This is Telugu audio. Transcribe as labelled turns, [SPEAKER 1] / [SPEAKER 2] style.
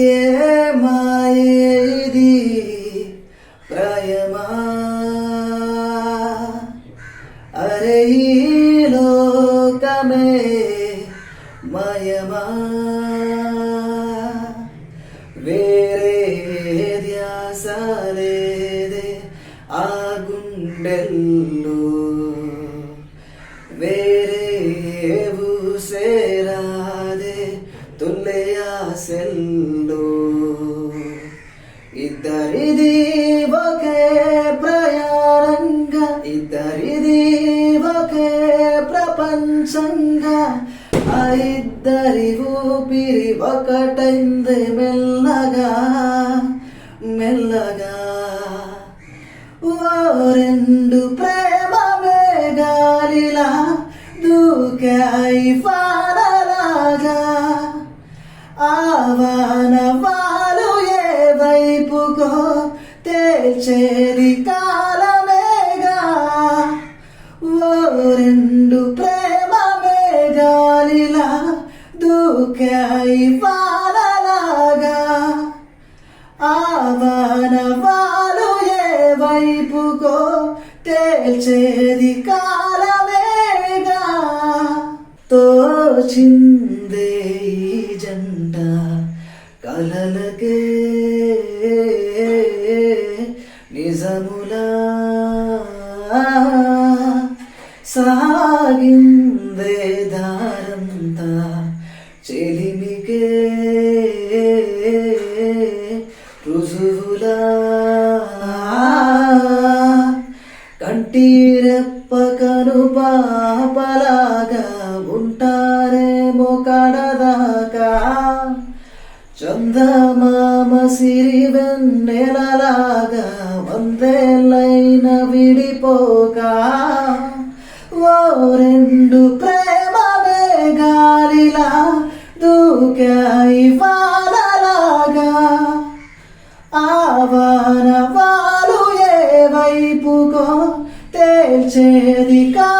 [SPEAKER 1] ఏ మాయే ఇది ప్రాయమా అరే ఈ లోకమే మయమా వేరే ధ్యాస లేదే ఆ గుండెల్లో వేరే ఊసేరాదే తుల్లే ఆశల్లో ఇద్దరిది ఒకే ప్రయాణంగా ఇద్దరిది ఒకే ప్రపంచంగా ఆ ఇద్దరి ఊపిరి ఒకటైంది మెల్లగా మెల్లగా ఓ రెండు ప్రేమ మేఘాలిలా దూకాయి ఫానలాగా ఆవాన వాలు ఏ వైపుకో తేల్చేది కాలమేగా ఓ రెండు ప్రేమ మేఘాలిలా దూకాయి ఫానలాగా ఆవాన వాలు ఏ వైపుకో తేల్చేది కాలమేగా తోచిందే ఈ జంట కలలకే నిజములా సాగిందే దారంతా చెలిమికే రుజువులా కంటిరెప్ప కను పాపలాగా ఉంటారేమో కడదాకా చందమామ సిరి వెన్నెలలాగా వందేళ్ళైన విడిపోక ఓ రెండు ప్రేమ మేఘాలిలా దూకాయి వానలాగా ఆవాన వాలు ఏ వైపుకో తేల్చేది కా